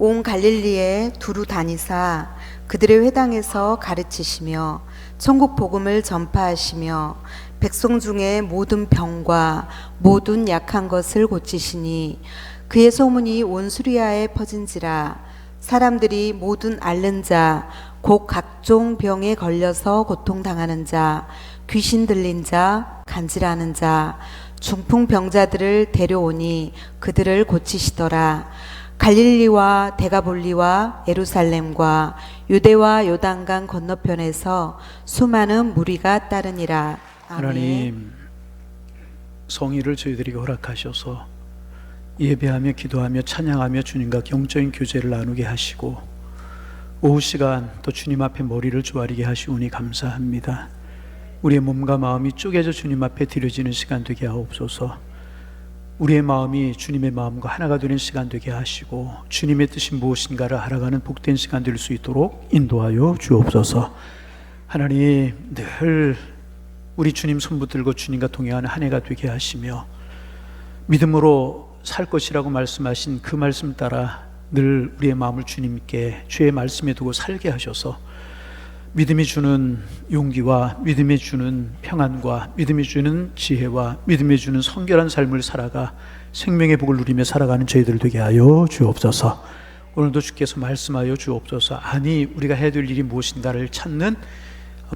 온 갈릴리에 두루 다니사 그들의 회당에서 가르치시며 천국 복음을 전파하시며 백성 중에 모든 병과 모든 약한 것을 고치시니 그의 소문이 온 수리아에 퍼진지라. 사람들이 모든 앓는 자 곧 각종 병에 걸려서 고통당하는 자, 귀신 들린 자, 간질하는 자, 중풍 병자들을 데려오니 그들을 고치시더라. 갈릴리와 데가볼리와 예루살렘과 유대와 요단강 건너편에서 수많은 무리가 따르니라. 아멘. 하나님, 성의를 저희들에게 허락하셔서 예배하며 기도하며 찬양하며 주님과 영적인 교제를 나누게 하시고 오후 시간 또 주님 앞에 머리를 조아리게 하시오니 감사합니다. 우리의 몸과 마음이 쪼개져 주님 앞에 드려지는 시간 되게 하옵소서. 우리의 마음이 주님의 마음과 하나가 되는 시간 되게 하시고 주님의 뜻이 무엇인가를 알아가는 복된 시간 될 수 있도록 인도하여 주옵소서. 하나님, 늘 우리 주님 손 붙들고 주님과 동행하는 한 해가 되게 하시며 믿음으로 살 것이라고 말씀하신 그 말씀 따라 늘 우리의 마음을 주님께 주의 말씀에 두고 살게 하셔서 믿음이 주는 용기와 믿음이 주는 평안과 믿음이 주는 지혜와 믿음이 주는 성결한 삶을 살아가 생명의 복을 누리며 살아가는 저희들 되게 하여 주옵소서. 오늘도 주께서 말씀하여 주옵소서. 아니 우리가 해야 될 일이 무엇인가를 찾는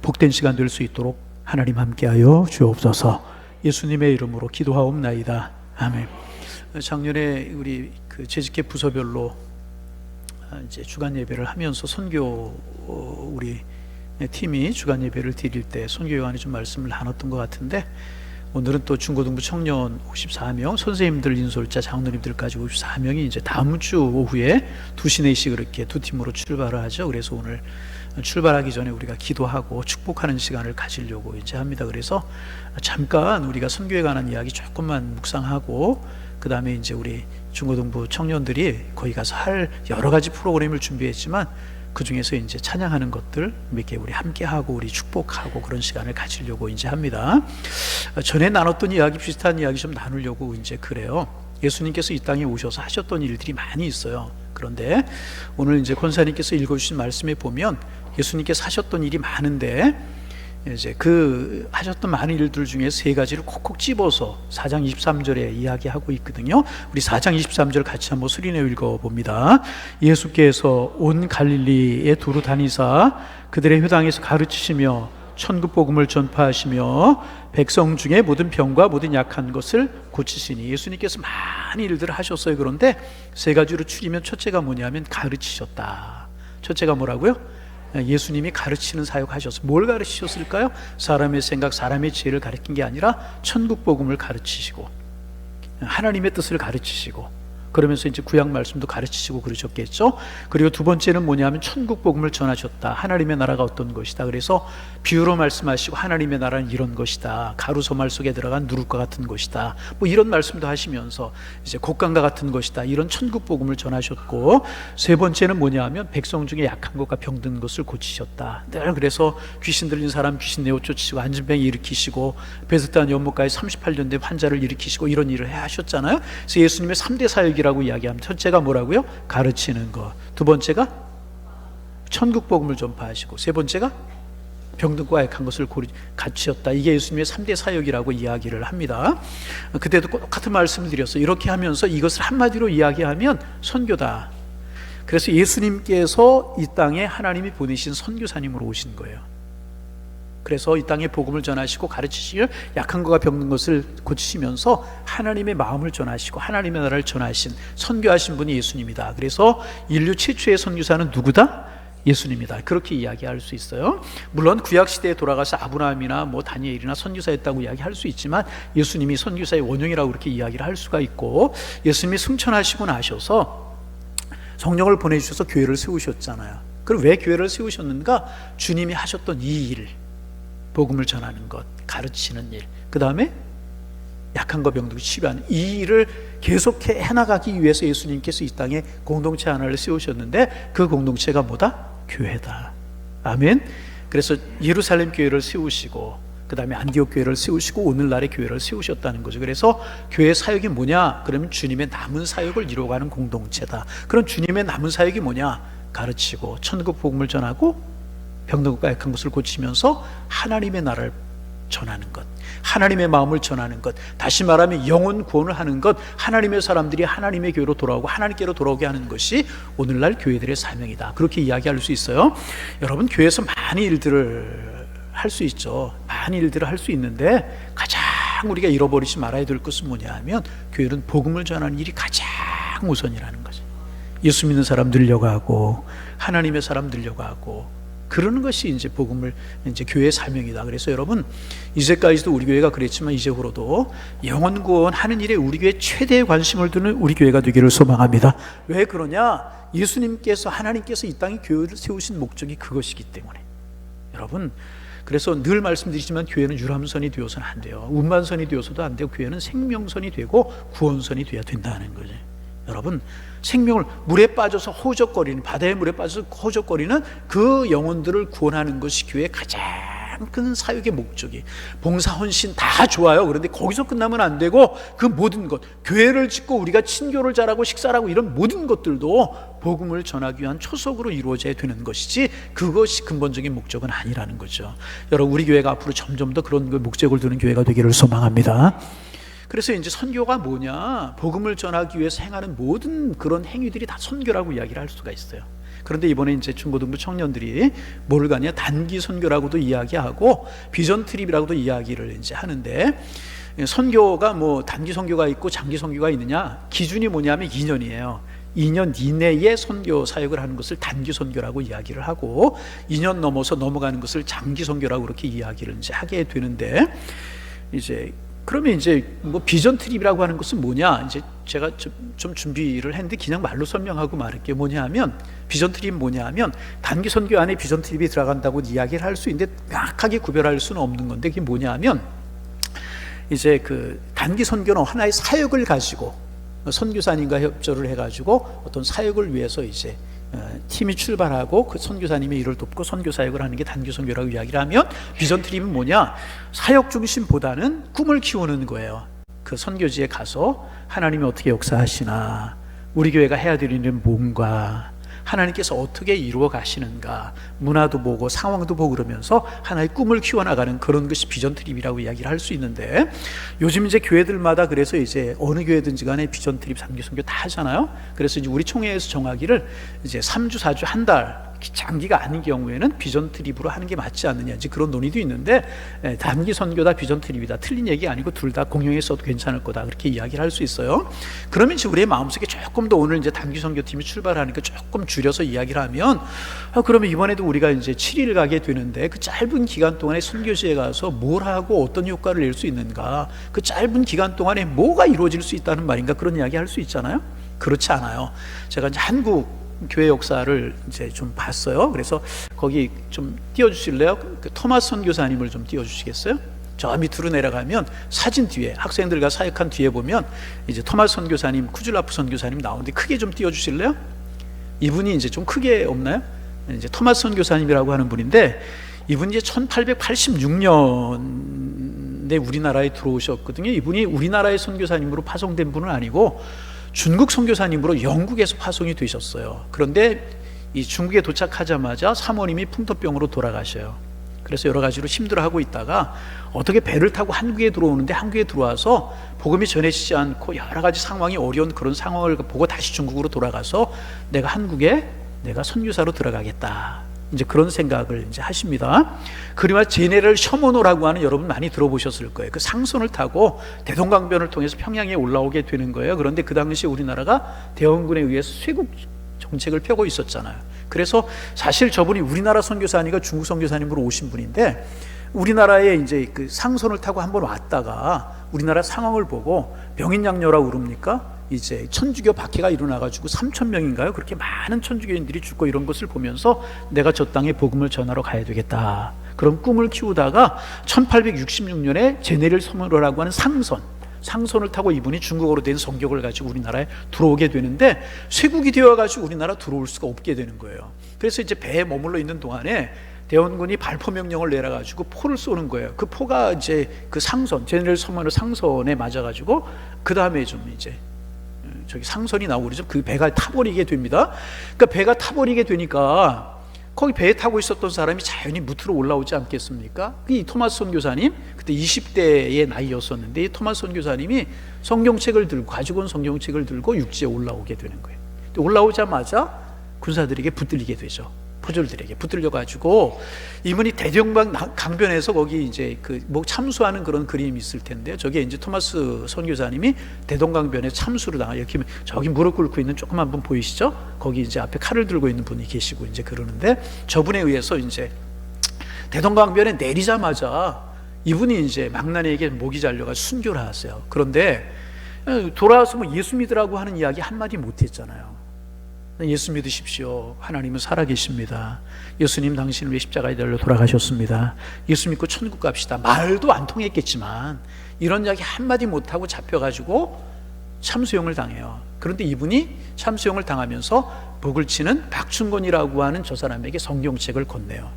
복된 시간 될 수 있도록 하나님 함께하여 주옵소서. 예수님의 이름으로 기도하옵나이다. 아멘. 작년에 우리 그 재직계 부서별로 이제 주간 예배를 하면서 선교 우리 팀이 주간 예배를 드릴 때 선교 요한이 좀 말씀을 나눴던 것 같은데 오늘은 또 중고등부 청년 54명, 선생님들 인솔자 장로님들까지 54명이 이제 다음 주 오후에 2시 4시 그렇게 두 팀으로 출발을 하죠. 그래서 오늘 출발하기 전에 우리가 기도하고 축복하는 시간을 가지려고 이제 합니다. 그래서 잠깐 우리가 선교에 관한 이야기 조금만 묵상하고 그 다음에 이제 우리 중고등부 청년들이 거기 가서 할 여러 가지 프로그램을 준비했지만 그 중에서 이제 찬양하는 것들 몇 개 우리 함께 하고 우리 축복하고 그런 시간을 가지려고 이제 합니다. 전에 나눴던 이야기 비슷한 이야기 좀 나누려고 이제 그래요. 예수님께서 이 땅에 오셔서 하셨던 일들이 많이 있어요. 그런데 오늘 이제 권사님께서 읽어주신 말씀에 보면 예수님께서 하셨던 일이 많은데 이제 그 하셨던 많은 일들 중에 세 가지를 콕콕 집어서 4장 23절에 이야기하고 있거든요. 우리 4장 23절 같이 한번 수리내어 읽어봅니다. 예수께서 온 갈릴리에 두루 다니사 그들의 회당에서 가르치시며 천국 복음을 전파하시며 백성 중에 모든 병과 모든 약한 것을 고치시니. 예수님께서 많은 일들을 하셨어요. 그런데 세 가지로 추리면 첫째가 뭐냐면 가르치셨다. 첫째가 뭐라고요? 예수님이 가르치는 사역 하셨어요. 뭘 가르치셨을까요? 사람의 생각, 사람의 지혜를 가르친 게 아니라 천국 복음을 가르치시고 하나님의 뜻을 가르치시고 그러면서 이제 구약 말씀도 가르치시고 그러셨겠죠. 그리고 두 번째는 뭐냐면 천국 복음을 전하셨다. 하나님의 나라가 어떤 것이다. 그래서 비유로 말씀하시고 하나님의 나라는 이런 것이다. 가루소말 속에 들어간 누룩과 같은 것이다. 뭐 이런 말씀도 하시면서 이제 곡간과 같은 것이다. 이런 천국 복음을 전하셨고 세 번째는 뭐냐면 백성 중에 약한 것과 병든 것을 고치셨다. 늘 그래서 귀신 들린 사람 귀신 내어 쫓으시고 안진병 일으키시고 베스단 연못가에 38년 된 환자를 일으키시고 이런 일을 하셨잖아요. 그래서 예수님의 3대 사역이라고 이야기하면 첫째가 뭐라고요? 가르치는 것. 두 번째가 천국 복음을 전파하시고 세 번째가 병든과 약한 것을 갖추셨다. 이게 예수님의 3대 사역이라고 이야기를 합니다. 그때도 똑같은 말씀을 드렸어요. 이렇게 하면서 이것을 한마디로 이야기하면 선교다. 그래서 예수님께서 이 땅에 하나님이 보내신 선교사님으로 오신 거예요. 그래서 이 땅에 복음을 전하시고 가르치시며 약한 것과 병든 것을 고치시면서 하나님의 마음을 전하시고 하나님의 나라를 전하신 선교하신 분이 예수님이다. 그래서 인류 최초의 선교사는 누구다? 예수님이다. 그렇게 이야기할 수 있어요. 물론 구약시대에 돌아가서 아브라함이나 뭐 다니엘이나 선교사였다고 이야기할 수 있지만 예수님이 선교사의 원형이라고 그렇게 이야기를 할 수가 있고 예수님이 승천하시고 나셔서 성령을 보내주셔서 교회를 세우셨잖아요. 그럼 왜 교회를 세우셨는가? 주님이 하셨던 이 일, 복음을 전하는 것, 가르치는 일, 그 다음에 약한 거 병들고 치료하는 이 일을 계속해 해나가기 위해서 예수님께서 이 땅에 공동체 하나를 세우셨는데 그 공동체가 뭐다? 교회다. 아멘. 그래서 예루살렘 교회를 세우시고 그 다음에 안디옥 교회를 세우시고 오늘날의 교회를 세우셨다는 거죠. 그래서 교회 사역이 뭐냐? 그러면 주님의 남은 사역을 이루어가는 공동체다. 그럼 주님의 남은 사역이 뭐냐? 가르치고 천국 복음을 전하고 병들고 약한 것을 고치면서 하나님의 나라를 전하는 것, 하나님의 마음을 전하는 것, 다시 말하면 영혼 구원을 하는 것, 하나님의 사람들이 하나님의 교회로 돌아오고 하나님께로 돌아오게 하는 것이 오늘날 교회들의 사명이다. 그렇게 이야기할 수 있어요. 여러분, 교회에서 많은 일들을 할 수 있죠. 많은 일들을 할 수 있는데 가장 우리가 잃어버리지 말아야 될 것은 뭐냐 하면 교회는 복음을 전하는 일이 가장 우선이라는 거죠. 예수 믿는 사람 늘려가고 하나님의 사람 늘려가고 그러는 것이 이제 복음을 이제 교회의 사명이다. 그래서 여러분, 이제까지도 우리 교회가 그랬지만 이제후로도 영혼 구원하는 일에 우리 교회 최대의 관심을 두는 우리 교회가 되기를 소망합니다. 왜 그러냐? 예수님께서 하나님께서 이 땅에 교회를 세우신 목적이 그것이기 때문에. 여러분, 그래서 늘 말씀드리지만 교회는 유람선이 되어서는 안 돼요. 운반선이 되어서도 안 되고 교회는 생명선이 되고 구원선이 돼야 된다는 거죠. 여러분, 생명을 물에 빠져서 호적거리는, 바다의 물에 빠져서 호적거리는 그 영혼들을 구원하는 것이 교회의 가장 큰 사역의 목적이. 봉사 헌신 다 좋아요. 그런데 거기서 끝나면 안 되고 그 모든 것, 교회를 짓고 우리가 친교를 잘하고 식사를 하고 이런 모든 것들도 복음을 전하기 위한 초석으로 이루어져야 되는 것이지 그것이 근본적인 목적은 아니라는 거죠. 여러분, 우리 교회가 앞으로 점점 더 그런 목적을 두는 교회가 되기를 소망합니다. 그래서 이제 선교가 뭐냐? 복음을 전하기 위해서 행하는 모든 그런 행위들이 다 선교라고 이야기를 할 수가 있어요. 그런데 이번에 이제 중고등부 청년들이 뭘 가냐? 단기 선교라고도 이야기하고 비전 트립이라고도 이야기를 이제 하는데, 선교가 뭐 단기 선교가 있고 장기 선교가 있느냐? 기준이 뭐냐면 2년이에요. 2년 이내에 선교 사역을 하는 것을 단기 선교라고 이야기를 하고 2년 넘어서 넘어가는 것을 장기 선교라고 그렇게 이야기를 이제 하게 되는데, 이제 그러면 이제 뭐 비전 트립이라고 하는 것은 뭐냐? 이제 제가 좀 준비를 했는데 그냥 말로 설명하고 말할게요. 뭐냐 하면, 비전 트립은 뭐냐 하면 단기 선교 안에 비전 트립이 들어간다고 이야기를 할 수 있는데 명확하게 구별할 수는 없는 건데, 그게 뭐냐 하면 이제 그 단기 선교는 하나의 사역을 가지고 선교사님과 협조를 해가지고 어떤 사역을 위해서 이제 팀이 출발하고 그 선교사님의 일을 돕고 선교 사역을 하는 게 단기 선교라고 이야기를 하면, 비전 트립은 뭐냐? 사역 중심보다는 꿈을 키우는 거예요. 그 선교지에 가서 하나님이 어떻게 역사하시나, 우리 교회가 해야 될 일은 뭔가, 하나님께서 어떻게 이루어 가시는가, 문화도 보고 상황도 보고 그러면서 하나의 꿈을 키워나가는 그런 것이 비전 트립이라고 이야기를 할 수 있는데, 요즘 이제 교회들마다 그래서 이제 어느 교회든지 간에 비전 트립, 단기 선교 다 하잖아요. 그래서 이제 우리 총회에서 정하기를 이제 3주, 4주, 한 달 장기가 아닌 경우에는 비전 트립으로 하는 게 맞지 않느냐, 이제 그런 논의도 있는데, 단기 선교다 비전 트립이다 틀린 얘기 아니고 둘 다 공용해 써도 괜찮을 거다, 그렇게 이야기를 할 수 있어요. 그러면 이제 우리의 마음속에 조금 더 오늘 이제 단기 선교팀이 출발하니까 조금 줄여서 이야기를 하면, 그러면 이번에도 우리가 이제 7일 가게 되는데 그 짧은 기간 동안에 선교지에 가서 뭘 하고 어떤 효과를 낼 수 있는가, 그 짧은 기간 동안에 뭐가 이루어질 수 있다는 말인가, 그런 이야기 할 수 있잖아요. 그렇지 않아요. 제가 이제 한국 교회 역사를 이제 좀 봤어요. 그래서 거기 좀 띄워주실래요? 그 토마스 선교사님을 좀 띄워주시겠어요? 저 밑으로 내려가면 사진 뒤에, 학생들과 사역한 뒤에 보면 이제 토마스 선교사님, 쿠즐라프 선교사님 나오는데 크게 좀 띄워주실래요? 이분이 이제 좀 크게 없나요? 이제 토마스 선교사님이라고 하는 분인데, 이분이 이제 1886년에 우리나라에 들어오셨거든요. 이분이 우리나라의 선교사님으로 파송된 분은 아니고 중국 선교사님으로 영국에서 파송이 되셨어요. 그런데 이 중국에 도착하자마자 사모님이 풍토병으로 돌아가셔요. 그래서 여러 가지로 힘들어하고 있다가 어떻게 배를 타고 한국에 들어오는데, 한국에 들어와서 복음이 전해지지 않고 여러 가지 상황이 어려운 그런 상황을 보고 다시 중국으로 돌아가서 내가 한국에 내가 선교사로 들어가겠다, 이제 그런 생각을 이제 하십니다. 그리고 제네럴 셔먼호라고 하는, 여러분 많이 들어보셨을 거예요. 그 상선을 타고 대동강변을 통해서 평양에 올라오게 되는 거예요. 그런데 그 당시 우리나라가 대원군에 의해서 쇄국 정책을 펴고 있었잖아요. 그래서 사실 저분이 우리나라 선교사니까 중국 선교사님으로 오신 분인데, 우리나라에 이제 그 상선을 타고 한번 왔다가 우리나라 상황을 보고 병인양요라고 그럽니까? 이제 천주교 박해가 일어나가지고 3,000명인가요? 그렇게 많은 천주교인들이 죽고 이런 것을 보면서 내가 저 땅에 복음을 전하러 가야 되겠다, 그런 꿈을 키우다가 1866년에 제네럴 셔먼호라고 하는 상선을 타고 이분이 중국어로 된 성경을 가지고 우리나라에 들어오게 되는데, 쇄국이 되어가지고 우리나라 들어올 수가 없게 되는 거예요. 그래서 이제 배에 머물러 있는 동안에 대원군이 발포 명령을 내려가지고 포를 쏘는 거예요. 그 포가 이제 그 상선, 제네럴 서머너 상선에 맞아가지고 그 다음에 좀 이제 저기 상선이 나오고 그러죠. 그 배가 타버리게 됩니다. 그러니까 배가 타버리게 되니까 거기 배에 타고 있었던 사람이 자연히 무트로 올라오지 않겠습니까? 이 토마스 선교사님, 그때 20대의 나이였었는데 이 토마스 선교사님이 성경책을 들고, 가지고 온 성경책을 들고 육지에 올라오게 되는 거예요. 올라오자마자 군사들에게 붙들리게 되죠. 포졸들에게 붙들려가지고 이분이 대동강 강변에서 거기 이제 그 뭐 참수하는 그런 그림이 있을 텐데요. 저게 이제 토마스 선교사님이 대동강변에 참수를 당하 이렇게 저기 무릎 꿇고 있는 조그만 분 보이시죠? 거기 이제 앞에 칼을 들고 있는 분이 계시고 이제 그러는데 저분에 의해서 이제 대동강변에 내리자마자 이분이 이제 망나니에게 목이 잘려가 순교를 하세요. 그런데 돌아와서 뭐 예수 믿으라고 하는 이야기 한마디 못했잖아요. 예수 믿으십시오. 하나님은 살아계십니다. 예수님 당신을 위해 십자가에 달려 돌아가셨습니다. 예수 믿고 천국 갑시다. 말도 안 통했겠지만 이런 이야기 한마디 못하고 잡혀가지고 참수형을 당해요. 그런데 이분이 참수형을 당하면서 목을 치는 박춘곤이라고 하는 저 사람에게 성경책을 건네요.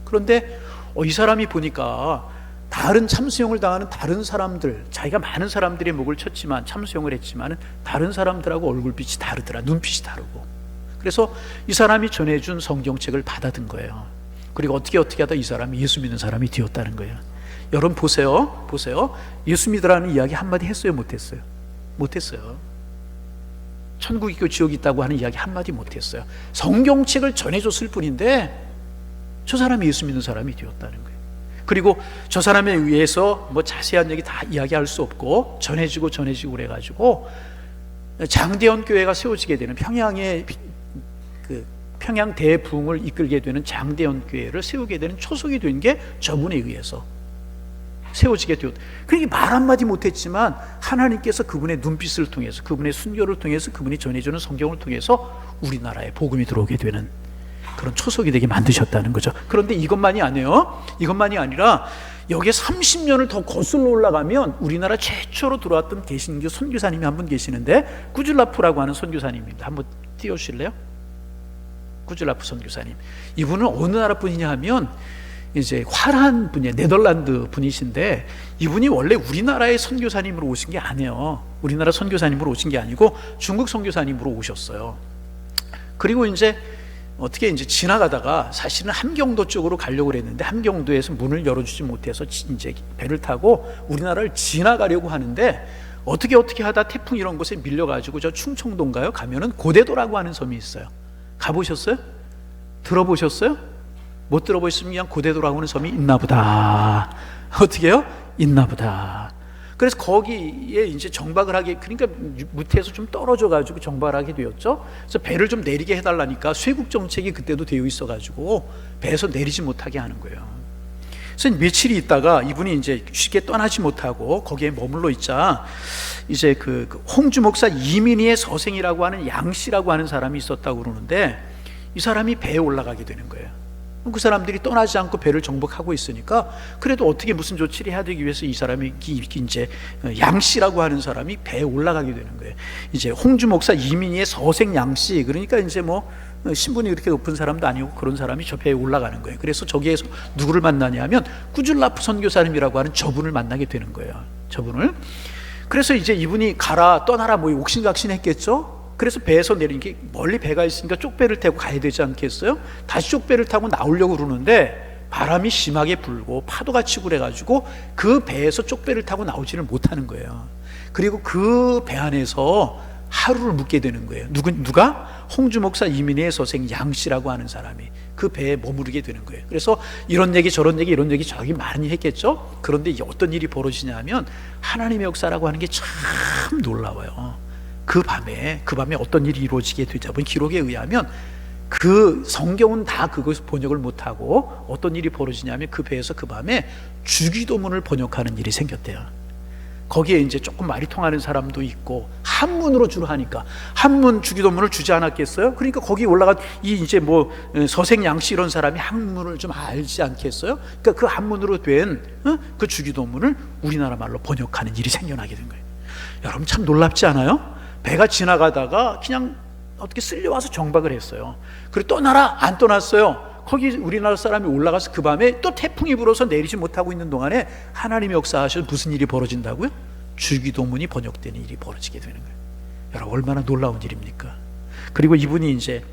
그런데 이 사람이 보니까 다른 참수형을 당하는 다른 사람들, 자기가 많은 사람들의 목을 쳤지만 참수형을 했지만 다른 사람들하고 얼굴빛이 다르더라. 눈빛이 다르고. 그래서 이 사람이 전해준 성경책을 받아든 거예요. 그리고 어떻게 하다 이 사람이 예수 믿는 사람이 되었다는 거예요. 여러분 보세요. 예수 믿으라는 이야기 한마디 했어요? 못했어요? 못했어요. 천국이 있고 지옥이 있다고 하는 이야기 한마디 못했어요. 성경책을 전해줬을 뿐인데 저 사람이 예수 믿는 사람이 되었다는 거예요. 그리고 저 사람에 의해서 뭐 자세한 얘기 다 이야기할 수 없고 전해지고 그래가지고 장대현 교회가 세워지게 되는 평양의 그 평양 대부흥을 이끌게 되는 장대현 교회를 세우게 되는 초석이 된 게 저분에 의해서 세워지게 되었다. 그러니까 말 한마디 못했지만 하나님께서 그분의 눈빛을 통해서, 그분의 순교를 통해서, 그분이 전해주는 성경을 통해서 우리나라에 복음이 들어오게 되는 그런 초석이 되게 만드셨다는 거죠. 그런데 이것만이 아니에요. 이것만이 아니라 여기에 30년을 더 거슬러 올라가면 우리나라 최초로 들어왔던 개신교 선교사님이 한 분 계시는데 구즐라프라고 하는 선교사님입니다. 한번 띄워주실래요? 구즐라프 선교사님. 이분은 어느 나라 분이냐 하면 이제 화란 분이에요. 네덜란드 분이신데 이분이 원래 우리나라의 선교사님으로 오신 게 아니에요. 우리나라 선교사님으로 오신 게 아니고 중국 선교사님으로 오셨어요. 그리고 이제 어떻게 이제 지나가다가 사실은 함경도 쪽으로 가려고 그랬는데 함경도에서 문을 열어주지 못해서 이제 배를 타고 우리나라를 지나가려고 하는데 어떻게 하다 태풍 이런 곳에 밀려가지고 저 충청도인가요? 가면은 고대도라고 하는 섬이 있어요. 가보셨어요? 들어보셨어요? 못 들어보셨으면 그냥 고대도라고 하는 섬이 있나 보다. 어떻게 해요? 있나 보다. 그래서 거기에 이제 정박을 하게, 그러니까 무태에서 좀 떨어져 가지고 정박을 하게 되었죠. 그래서 배를 좀 내리게 해달라니까 쇄국 정책이 그때도 되어 있어 가지고 배에서 내리지 못하게 하는 거예요. 그래서 며칠이 있다가 이분이 이제 쉽게 떠나지 못하고 거기에 머물러 있자 이제 그 홍주 목사 이민희의 서생이라고 하는 양씨라고 하는 사람이 있었다고 그러는데 이 사람이 배에 올라가게 되는 거예요. 그 사람들이 떠나지 않고 배를 정복하고 있으니까 그래도 어떻게 무슨 조치를 해야 되기 위해서 이 사람이 이제 양씨라고 하는 사람이 배에 올라가게 되는 거예요. 이제 홍주 목사 이민희의 서생 양씨, 그러니까 이제 뭐 신분이 그렇게 높은 사람도 아니고 그런 사람이 저 배에 올라가는 거예요. 그래서 저기에서 누구를 만나냐면 구즐라프 선교사님이라고 하는 저분을 만나게 되는 거예요. 저분을. 그래서 이제 이분이 가라 떠나라 뭐 옥신각신했겠죠. 그래서 배에서 내린 게 멀리 배가 있으니까 쪽배를 타고 가야 되지 않겠어요? 다시 쪽배를 타고 나오려고 그러는데 바람이 심하게 불고 파도가 치고 그래가지고 그 배에서 쪽배를 타고 나오지를 못하는 거예요. 그리고 그 배 안에서 하루를 묵게 되는 거예요. 누가? 홍주 목사 이민희의 서생 양씨라고 하는 사람이 그 배에 머무르게 되는 거예요. 그래서 이런 얘기 저런 얘기 이런 얘기 저기 많이 했겠죠. 그런데 어떤 일이 벌어지냐 하면 하나님의 역사라고 하는 게 참 놀라워요. 그 밤에 어떤 일이 이루어지게 되자 본 기록에 의하면 그 성경은 다 그것을 번역을 못하고 어떤 일이 벌어지냐면 그 배에서 그 밤에 주기도문을 번역하는 일이 생겼대요. 거기에 이제 조금 말이 통하는 사람도 있고 한문으로 주로 하니까 한문 주기도문을 주지 않았겠어요? 그러니까 거기 올라간 이 이제 뭐 서생 양씨 이런 사람이 한문을 좀 알지 않겠어요? 그러니까 그 한문으로 된 그 주기도문을 우리나라 말로 번역하는 일이 생겨나게 된 거예요. 여러분 참 놀랍지 않아요? 배가 지나가다가 그냥 어떻게 쓸려와서 정박을 했어요. 그리고 떠나라 안 떠났어요. 거기 우리나라 사람이 올라가서 그 밤에 또 태풍이 불어서 내리지 못하고 있는 동안에 하나님의 역사하셔서 무슨 일이 벌어진다고요? 주기도문이 번역되는 일이 벌어지게 되는 거예요. 여러분, 얼마나 놀라운 일입니까? 그리고 이분이 이제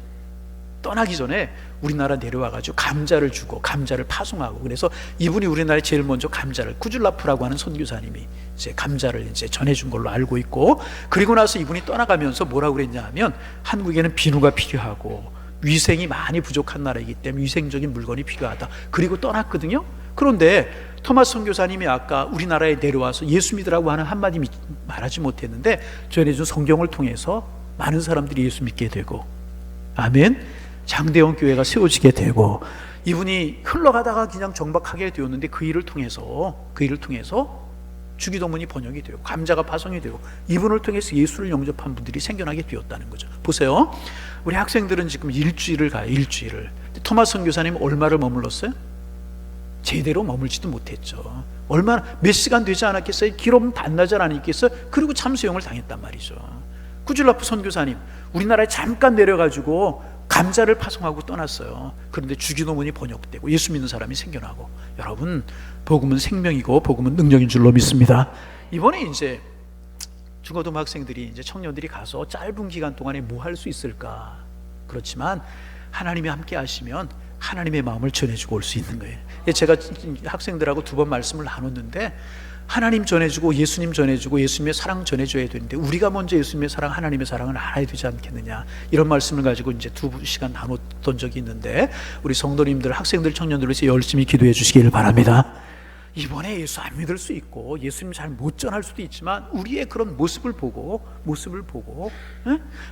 떠나기 전에 우리나라 내려와가지고 감자를 주고 감자를 파송하고, 그래서 이분이 우리나라에 제일 먼저 감자를, 쿠줄라프라고 하는 선교사님이 이제 감자를 이제 전해준 걸로 알고 있고, 그리고 나서 이분이 떠나가면서 뭐라고 그랬냐 하면, 한국에는 비누가 필요하고 위생이 많이 부족한 나라이기 때문에 위생적인 물건이 필요하다. 그리고 떠났거든요. 그런데 토마스 선교사님이 아까 우리나라에 내려와서 예수 믿으라고 하는 한마디 말하지 못했는데 전해준 성경을 통해서 많은 사람들이 예수 믿게 되고, 아멘, 장대원 교회가 세워지게 되고, 이분이 흘러가다가 그냥 정박하게 되었는데 그 일을 통해서 주기도문이 번역이 되고 감자가 파송이 되고 이분을 통해서 예수를 영접한 분들이 생겨나게 되었다는 거죠. 보세요, 우리 학생들은 지금 일주일을 가요. 일주일을. 토마스 선교사님 얼마를 머물렀어요? 제대로 머물지도 못했죠. 얼마나 몇 시간 되지 않았겠어요? 길어면 반나절 아니겠어요? 그리고 참수형을 당했단 말이죠. 쿠줄라프 선교사님 우리나라에 잠깐 내려가지고 감자를 파송하고 떠났어요. 그런데 주기도문이 번역되고 예수 믿는 사람이 생겨나고, 여러분, 복음은 생명이고 복음은 능력인 줄로 믿습니다. 이번에 이제 중고등학생들이, 이제 청년들이 가서 짧은 기간 동안에 뭐 할 수 있을까? 그렇지만 하나님이 함께 하시면 하나님의 마음을 전해주고 올 수 있는 거예요. 제가 학생들하고 2번 말씀을 나눴는데, 하나님 전해주고 예수님 전해주고 예수님의 사랑 전해줘야 되는데 우리가 먼저 예수님의 사랑, 하나님의 사랑을 알아야 되지 않겠느냐, 이런 말씀을 가지고 이제 2시간 나눴던 적이 있는데, 우리 성도님들, 학생들, 청년들을 위해서 열심히 기도해 주시기를 바랍니다. 이번에 예수 안 믿을 수 있고 예수님 잘 못 전할 수도 있지만 우리의 그런 모습을 보고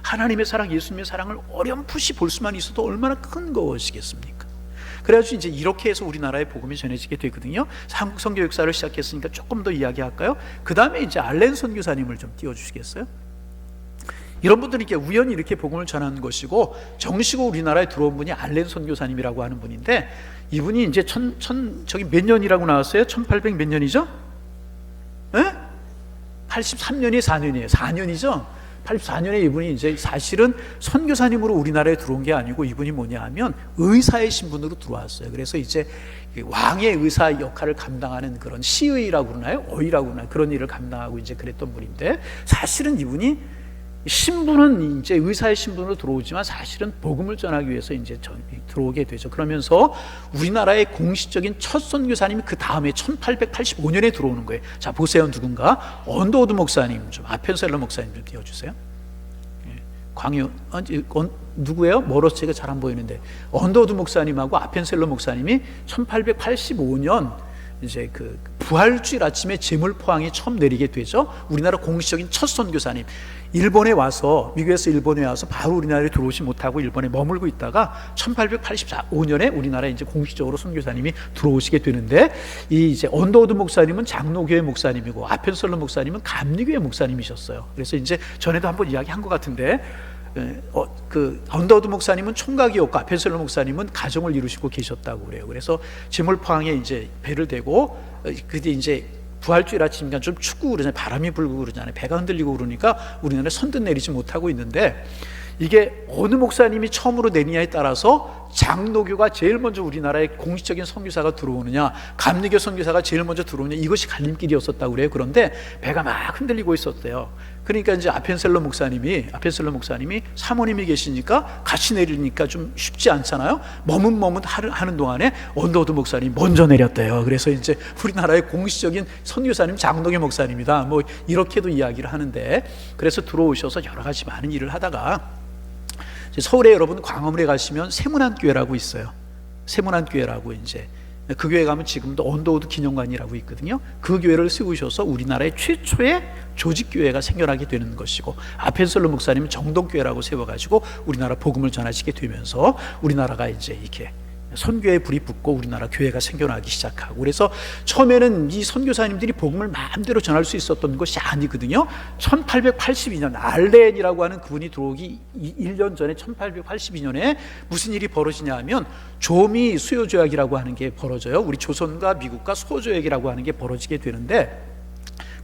하나님의 사랑, 예수님의 사랑을 어렴풋이 볼 수만 있어도 얼마나 큰 것이겠습니까? 그래가지고 이제 이렇게 해서 우리나라의 복음이 전해지게 되거든요. 한국 선교 역사를 시작했으니까 조금 더 이야기할까요? 그 다음에 이제 알렌 선교사님을 좀 띄워주시겠어요? 이런 분들은 이렇게 우연히 이렇게 복음을 전하는 것이고, 정식으로 우리나라에 들어온 분이 알렌 선교사님이라고 하는 분인데, 이분이 이제 저기 몇 년이라고 나왔어요? 1800 몇 년이죠? 83년이 4년이에요. 4년이죠? 84년에 이분이 이제 사실은 선교사님으로 우리나라에 들어온 게 아니고, 이분이 뭐냐 하면 의사의 신분으로 들어왔어요. 그래서 이제 왕의 의사 역할을 감당하는 그런 시의라고 그러나요? 어의라고 그러나요? 그런 일을 감당하고 이제 그랬던 분인데, 사실은 이분이 신분은 이제 의사의 신분으로 들어오지만 사실은 복음을 전하기 위해서 이제 들어오게 되죠. 그러면서 우리나라의 공식적인 첫 선교사님이 그 다음에 1885년에 들어오는 거예요. 자, 보세요. 누군가? 언더우드 목사님, 좀 아펜셀러 목사님 좀 띄워주세요. 광유 누구예요? 멀어서 제가 잘 안 보이는데, 언더우드 목사님하고 아펜셀러 목사님이 1885년 이제 그 부활주일 아침에 제물 포항에 처음 내리게 되죠. 우리나라 공식적인 첫 선교사님. 일본에 와서, 미국에서 일본에 와서 바로 우리나라에 들어오지 못하고 일본에 머물고 있다가 1885년에 우리나라에 이제 공식적으로 선교사님이 들어오시게 되는데, 이 이제 언더우드 목사님은 장로교회 목사님이고 아펜셀러 목사님은 감리교회 목사님이셨어요. 그래서 이제 전에도 한번 이야기한 것 같은데, 그 언더우드 목사님은 총각이었고 아펜셀러 목사님은 가정을 이루시고 계셨다고 그래요. 그래서 제물포항에 이제 배를 대고, 그때 이제 부활주일 아침이니까 좀 춥고 그러잖아요. 바람이 불고 그러잖아요. 배가 흔들리고 그러니까 우리나라에 선뜻 내리지 못하고 있는데, 이게 어느 목사님이 처음으로 내리냐에 따라서 장로교가 제일 먼저 우리나라에 공식적인 선교사가 들어오느냐, 감리교 선교사가 제일 먼저 들어오느냐, 이것이 갈림길이었었다고 그래요. 그런데 배가 막 흔들리고 있었대요. 그러니까 이제 아펜셀러 목사님이 사모님이 계시니까 같이 내리니까 좀 쉽지 않잖아요. 머뭇 하는 동안에 언더우드 목사님이 먼저 내렸대요. 그래서 이제 우리나라의 공식적인 선교사님 장로교 목사님이다, 뭐 이렇게도 이야기를 하는데, 그래서 들어오셔서 여러 가지 많은 일을 하다가 서울에 여러분 광화문에 가시면 세문안교회라고 있어요. 세문안교회라고 이제 그 교회 가면 지금도 언더우드 기념관이라고 있거든요. 그 교회를 세우셔서 우리나라의 최초의 조직교회가 생겨나게 되는 것이고, 아펜셀러 목사님은 정동교회라고 세워가지고 우리나라 복음을 전하시게 되면서 우리나라가 이제 이렇게 선교의 불이 붙고 우리나라 교회가 생겨나기 시작하고, 그래서 처음에는 이 선교사님들이 복음을 마음대로 전할 수 있었던 것이 아니거든요. 1882년 알렌이라고 하는 그분이 들어오기 1년 전에 1882년에 무슨 일이 벌어지냐 하면 조미 수요조약이라고 하는 게 벌어져요. 우리 조선과 미국과 수호조약이라고 하는 게 벌어지게 되는데,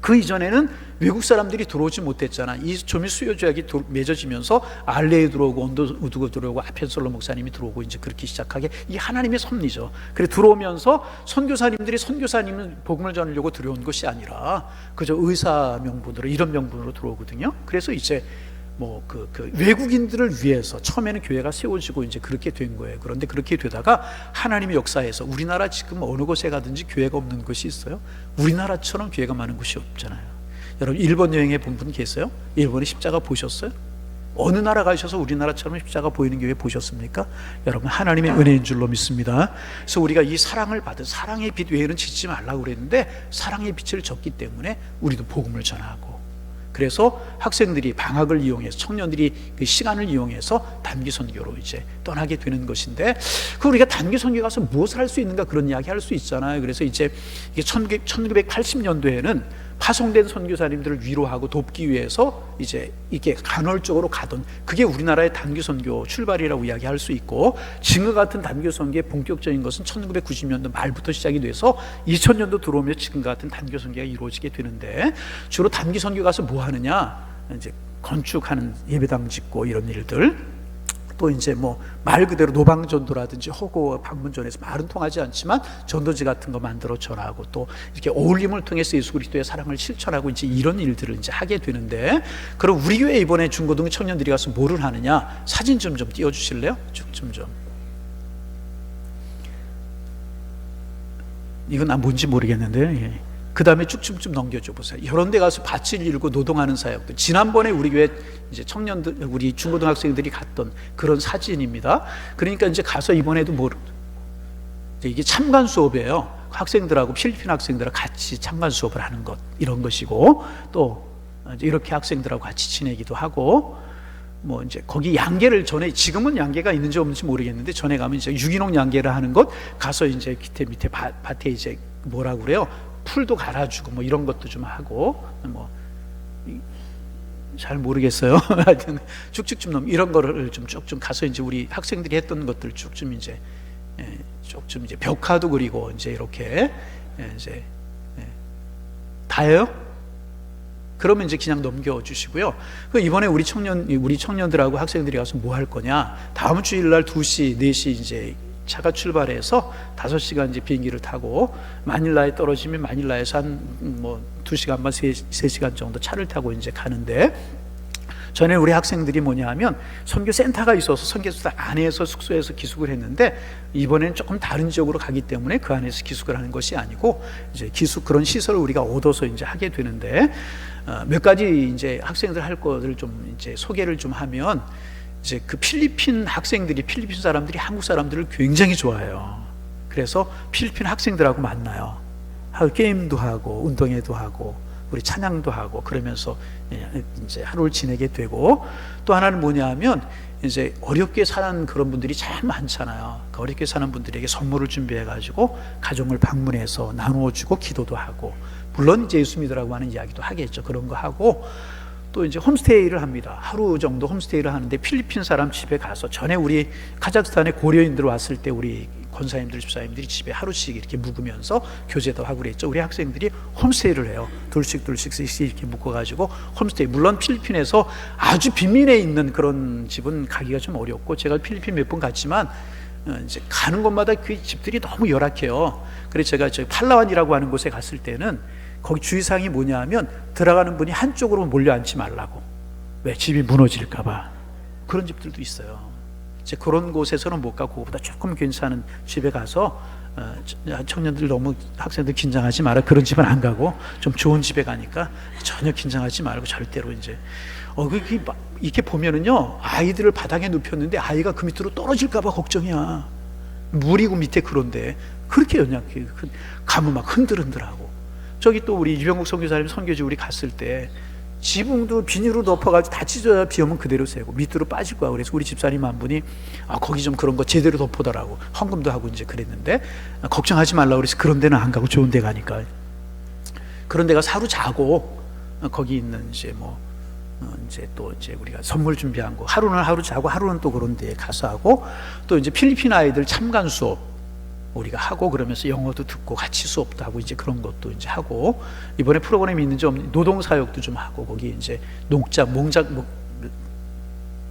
그 이전에는 외국 사람들이 들어오지 못했잖아. 이 조미 수요 조약이 맺어지면서 알레에 들어오고 우드가 들어오고 아펜솔로 목사님이 들어오고 이제 그렇게 시작하게, 이 하나님의 섭리죠. 그래 들어오면서 선교사님은 복음을 전하려고 들어온 것이 아니라 그저 의사 명분으로, 이런 명분으로 들어오거든요. 그래서 이제 뭐 그 외국인들을 위해서 처음에는 교회가 세워지고 이제 그렇게 된 거예요. 그런데 그렇게 되다가 하나님의 역사에서, 우리나라 지금 어느 곳에 가든지 교회가 없는 곳이 있어요? 우리나라처럼 교회가 많은 곳이 없잖아요. 여러분 일본 여행해 본 분 계세요? 일본의 십자가 보셨어요? 어느 나라 가셔서 우리나라처럼 십자가 보이는 교회 보셨습니까? 여러분 하나님의 은혜인 줄로 믿습니다. 그래서 우리가 이 사랑을 받은, 사랑의 빛 외에는 짓지 말라고 그랬는데 사랑의 빛을 졌기 때문에 우리도 복음을 전하고, 그래서 학생들이 방학을 이용해서, 청년들이 그 시간을 이용해서 단기 선교로 이제 떠나게 되는 것인데, 그 우리가 단기 선교 가서 무엇을 할 수 있는가, 그런 이야기 할 수 있잖아요. 그래서 이제 이게 1980년도에는 파송된 선교사님들을 위로하고 돕기 위해서 이제 이게 간헐적으로 가던, 그게 우리나라의 단기 선교 출발이라고 이야기할 수 있고, 지금과 같은 단기 선교의 본격적인 것은 1990년도 말부터 시작이 돼서 2000년도 들어오면 지금과 같은 단기 선교가 이루어지게 되는데, 주로 단기 선교 가서 뭐 하느냐, 이제 건축하는, 예배당 짓고 이런 일들, 또 이제 뭐 말 그대로 노방전도라든지 허고 방문전에서 말은 통하지 않지만 전도지 같은 거 만들어 전하고, 또 이렇게 어울림을 통해서 예수 그리스도의 사랑을 실천하고 이제 이런 일들을 이제 하게 되는데, 그럼 우리 교회 이번에 중고등 청년들이 가서 뭐를 하느냐, 사진 좀 띄워주실래요? 좀 이건 뭔지 모르겠는데, 예. 그 다음에 쭉쭉쭉 넘겨줘 보세요. 이런 데 가서 밭을 일고 노동하는 사역들, 지난번에 우리 교회 이제 청년들, 우리 중고등학생들이 갔던 그런 사진입니다. 그러니까 이제 가서 이번에도 이게 참관 수업이에요. 학생들하고, 필리핀 학생들하고 같이 참관 수업을 하는 것, 이런 것이고, 또 이렇게 학생들하고 같이 지내기도 하고, 뭐 이제 거기 양계를, 전에, 지금은 양계가 있는지 없는지 모르겠는데, 전에 가면 이제 유기농 양계를 하는 것 가서 이제 밑에 밭에 이제 뭐라고 그래요? 풀도 갈아주고 뭐 이런 것도 좀 하고, 뭐 잘 모르겠어요. 하여튼 쭉쭉 좀 이런 거를 좀 쭉쭉 가서 이제 우리 학생들이 했던 것들 쭉 좀 이제 좀 이제 벽화도 그리고 이제 이렇게 이제 다예요? 그러면 이제 그냥 넘겨주시고요. 이번에 우리 청년들하고 학생들이 가서 뭐 할 거냐? 다음 주일날 2시, 4시 이제 차가 출발해서 5시간 이제 비행기를 타고 마닐라에 떨어지면 마닐라에서 한 뭐 2시간 반 3시간 정도 차를 타고 이제 가는데, 전에 우리 학생들이 뭐냐 하면 선교센터가 있어서 선교센터 안에서 숙소에서 기숙을 했는데, 이번에는 조금 다른 지역으로 가기 때문에 그 안에서 기숙을 하는 것이 아니고 이제 기숙, 그런 시설을 우리가 얻어서 이제 하게 되는데, 몇 가지 이제 학생들 할 것을 좀 이제 소개를 좀 하면, 이제 그 필리핀 사람들이 한국 사람들을 굉장히 좋아해요. 그래서 필리핀 학생들하고 만나요. 게임도 하고 운동회도 하고 우리 찬양도 하고 그러면서 이제 하루를 지내게 되고, 또 하나는 뭐냐 하면 이제 어렵게 사는 그런 분들이 참 많잖아요. 그 어렵게 사는 분들에게 선물을 준비해 가지고 가정을 방문해서 나누어 주고 기도도 하고, 물론 이제 예수 믿으라고 하는 이야기도 하겠죠. 그런 거 하고, 또 이제 홈스테이를 합니다. 하루 정도 홈스테이를 하는데, 필리핀 사람 집에 가서, 전에 우리 카자흐스탄에 고려인들 왔을 때 우리 권사님들, 집사님들이 집에 하루씩 이렇게 묵으면서 교제도 하고 그랬죠. 우리 학생들이 홈스테이를 해요. 둘씩 이렇게 묶어가지고 홈스테이. 물론 필리핀에서 아주 빈민에 있는 그런 집은 가기가 좀 어렵고, 제가 필리핀 몇 번 갔지만 이제 가는 곳마다 그 집들이 너무 열악해요. 그래서 제가 저기 팔라완이라고 하는 곳에 갔을 때는 거기 주의사항이 뭐냐 하면, 들어가는 분이 한쪽으로 몰려 앉지 말라고. 왜? 집이 무너질까봐. 그런 집들도 있어요. 이제 그런 곳에서는 못 가고, 그보다 조금 괜찮은 집에 가서 청년들 너무, 학생들 긴장하지 마라, 그런 집은 안 가고 좀 좋은 집에 가니까 전혀 긴장하지 말고 절대로 이제 이렇게 보면은요, 아이들을 바닥에 눕혔는데 아이가 그 밑으로 떨어질까봐 걱정이야. 물이고 밑에 그런데 그렇게 연약해. 가면 막 흔들흔들하고. 저기 또 우리 유병국 선교사님 선교지 우리 갔을 때 지붕도 비닐로 덮어가지고 다 찢어야 비 오면 그대로 새고 밑으로 빠질 거야. 그래서 우리 집사님 한 분이 거기 좀 그런 거 제대로 덮어달라고 헌금도 하고 이제 그랬는데, 걱정하지 말라고 그래서 그런 데는 안 가고 좋은 데 가니까. 그런 데 가서 하루 자고, 거기 있는 이제 이제 또 이제 우리가 선물 준비한 거 하루는 하루 자고, 하루는 또 그런 데에 가서 하고, 또 이제 필리핀 아이들 참관 수업, 우리가 하고, 그러면서 영어도 듣고 같이 수업도 하고 이제 그런 것도 이제 하고, 이번에 프로그램이 있는지 없는지 노동사역도 좀 하고, 거기 이제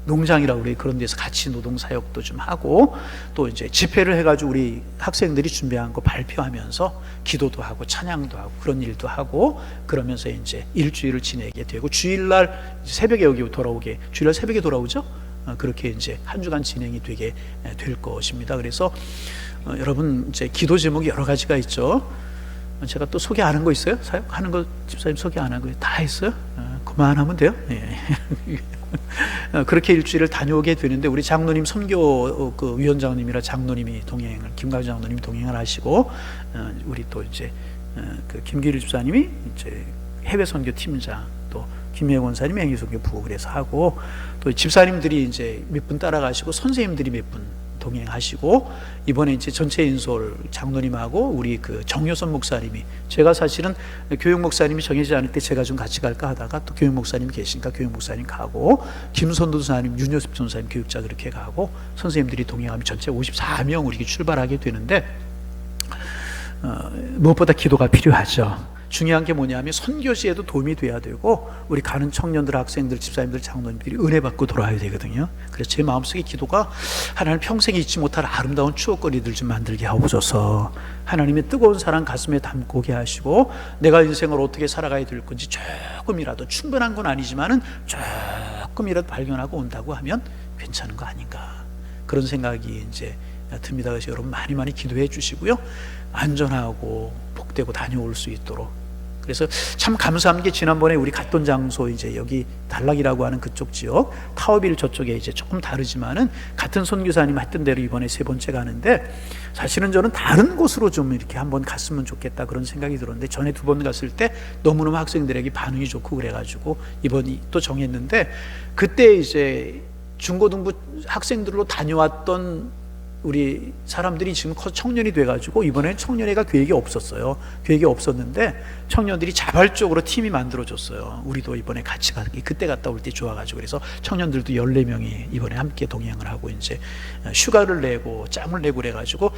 농장이라고 그래, 그런 데서 같이 노동사역도 좀 하고, 또 이제 집회를 해가지고 우리 학생들이 준비한 거 발표하면서 기도도 하고 찬양도 하고 그런 일도 하고, 그러면서 이제 일주일을 지내게 되고, 주일날 새벽에 여기 돌아오게, 주일날 새벽에 돌아오죠. 그렇게 이제 한 주간 진행이 되게 될 것입니다. 그래서 여러분, 이제 기도 제목이 여러 가지가 있죠. 제가 또 소개 안 한 거 있어요? 사역하는 거 집사님 소개 안 한 거 다 했어요? 그만하면 돼요. 예. 그렇게 일주일을 다녀오게 되는데, 우리 장로님 선교 그 위원장님이라 장로님이 동행을, 김가주 장로님이 동행을 하시고, 우리 또 이제 그 김기일 집사님이 이제 해외 선교 팀장, 또 김혜원 원사님이 행위 선교 부고 그래서 하고, 또 집사님들이 이제 몇 분 따라가시고, 선생님들이 몇 분 동행하시고, 이번에 이제 전체 인솔 장로님하고 우리 그 정효선 목사님이, 제가 사실은 교육 목사님이 정해지지 않을 때 제가 좀 같이 갈까 하다가 또 교육 목사님이 계시니까 교육 목사님 가고, 김선도 전사님, 윤여습 전사님 교육자 그렇게 가고, 선생님들이 동행하면 전체 54명 우리 출발하게 되는데, 무엇보다 기도가 필요하죠. 중요한 게 뭐냐면 선교지에도 도움이 돼야 되고, 우리 가는 청년들, 학생들, 집사님들, 장로님들이 은혜 받고 돌아와야 되거든요. 그래서 제 마음속에 기도가, 하나님 평생 잊지 못할 아름다운 추억거리들 좀 만들게 하옵소서. 하나님의 뜨거운 사랑 가슴에 담고 오게 하시고, 내가 인생을 어떻게 살아가야 될 건지 조금이라도, 충분한 건 아니지만은 조금이라도 발견하고 온다고 하면 괜찮은 거 아닌가, 그런 생각이 이제 듭니다. 그래서 여러분 많이 기도해 주시고요, 안전하고 복되고 다녀올 수 있도록. 그래서 참 감사한 게, 지난번에 우리 갔던 장소, 이제 여기 단락이라고 하는 그쪽 지역, 타워빌 저쪽에 이제 조금 다르지만은 같은 선교사님 했던 대로 이번에 세 번째 가는데, 사실은 저는 다른 곳으로 좀 이렇게 한번 갔으면 좋겠다 그런 생각이 들었는데, 전에 두 번 갔을 때 너무너무 학생들에게 반응이 좋고 그래가지고 이번이 또 정했는데, 그때 이제 중고등부 학생들로 다녀왔던 우리 사람들이 지금 청년이 돼가지고, 이번에는 청년회가 계획이 없었어요. 계획이 없었는데 청년들이 자발적으로 팀이 만들어졌어요. 우리도 이번에 같이 가기, 그때 갔다 올 때 좋아가지고, 그래서 청년들도 14명이 이번에 함께 동행을 하고, 이제 휴가를 내고 짬을 내고 그래가지고,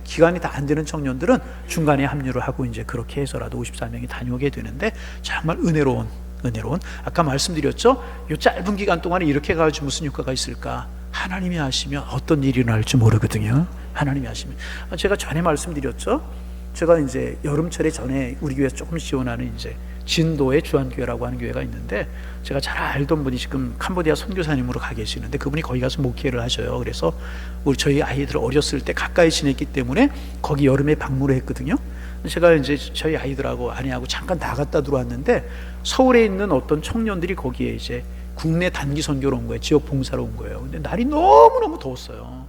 기간이 다 안 되는 청년들은 중간에 합류를 하고 이제 그렇게 해서라도 54명이 다녀오게 되는데, 정말 은혜로운, 아까 말씀드렸죠. 이 짧은 기간 동안에 이렇게 가지고 무슨 효과가 있을까? 하나님이 하시면 어떤 일이 일어날지 모르거든요. 하나님이 하시면. 제가 전에 말씀드렸죠. 제가 이제 여름철에 전에 우리 교회에서 조금 지원하는 이제 진도의 주한교회라고 하는 교회가 있는데, 제가 잘 알던 분이 지금 캄보디아 선교사님으로 가 계시는데, 그분이 거기 가서 목회를 하셔요. 그래서 저희 아이들 어렸을 때 가까이 지냈기 때문에 거기 여름에 방문을 했거든요. 제가 이제 저희 아이들하고 아내하고 잠깐 나갔다 들어왔는데, 서울에 있는 어떤 청년들이 거기에 이제 국내 단기 선교로 온 거예요. 지역 봉사로 온 거예요. 근데 날이 너무너무 더웠어요.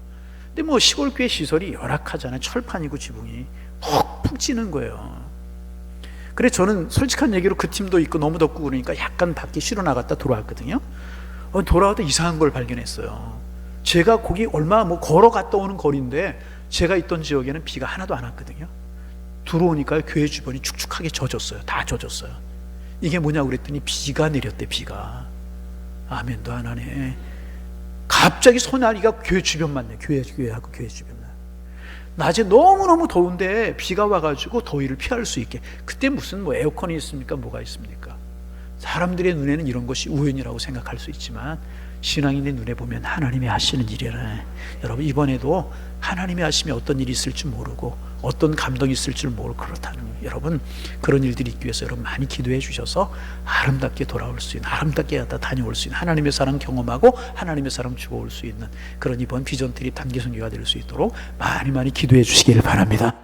근데 뭐 시골 교회 시설이 열악하잖아요. 철판이고 지붕이 푹푹 찌는 거예요. 그래, 저는 솔직한 얘기로 그 팀도 있고 너무 덥고 그러니까 약간 밖에 쉬러 나갔다 돌아왔거든요. 돌아와도 이상한 걸 발견했어요. 제가 거기 얼마 걸어갔다 오는 거리인데, 제가 있던 지역에는 비가 하나도 안 왔거든요. 들어오니까 교회 주변이 축축하게 젖었어요. 다 젖었어요. 이게 뭐냐고 그랬더니 비가 내렸대. 비가. 아멘도 안 하네. 갑자기 소나기가 교회 주변만 내. 교회하고 교회 주변만. 낮에 너무너무 더운데 비가 와가지고 더위를 피할 수 있게. 그때 무슨 에어컨이 있습니까? 뭐가 있습니까? 사람들의 눈에는 이런 것이 우연이라고 생각할 수 있지만, 신앙인의 눈에 보면 하나님이 하시는 일이라. 여러분, 이번에도 하나님이 하시면 어떤 일이 있을 줄 모르고, 어떤 감동이 있을 줄 모르고 그렇다는 거예요. 여러분, 그런 일들이 있기 위해서 여러분 많이 기도해 주셔서 아름답게 돌아올 수 있는, 아름답게 갔다 다녀올 수 있는, 하나님의 사랑 경험하고 하나님의 사랑 주고 올 수 있는 그런 이번 비전 트립 단기 선교가 될 수 있도록 많이 기도해 주시기를 바랍니다.